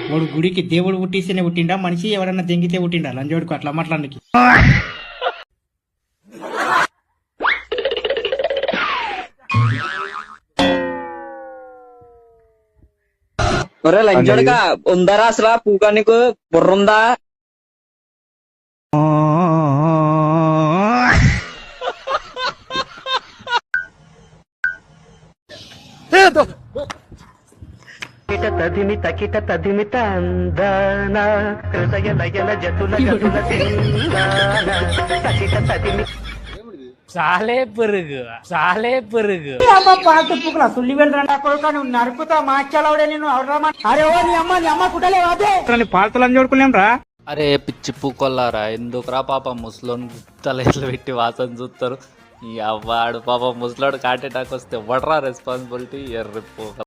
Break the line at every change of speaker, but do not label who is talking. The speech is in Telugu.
వాడు గుడికి దేవుడు పుట్టిస్తేనే పుట్టిండా మనిషి ఎవరన్నా దెంగితే పుట్టిండా లంజోడుకు అట్లా మాట్లాడడానికి.
ఒరే లంచోడుగా ఉందరా అసలు పూగా నీకు బుర్రుందా?
తదిమి తకిట తదిమి తందన హృదయ లయల జతుల జతుల తిందాన తకిట తదిమి
సాలే పురుగు సాలే పురుగు.
పాటు పుక్కుల సుల్లి వెళ్ళరా కొడుక నువ్వు నరుకుతా మాట్లాడే నేను అరే ఓ నీ అమ్మ కుట్టలే అదే పాలతో లంజోడుకునేం రా.
అరే పిచ్చి పూకొల్లారా ఎందుకురా పాప ముసలోని తల ఇట్లా పెట్టి వాసన చూస్తారు. ఈ అవ్వాడు పాప ముసలోడు హార్ట్ అటాక్ వస్తే ఎవడరా రెస్పాన్సిబిలిటీ ఎర్రి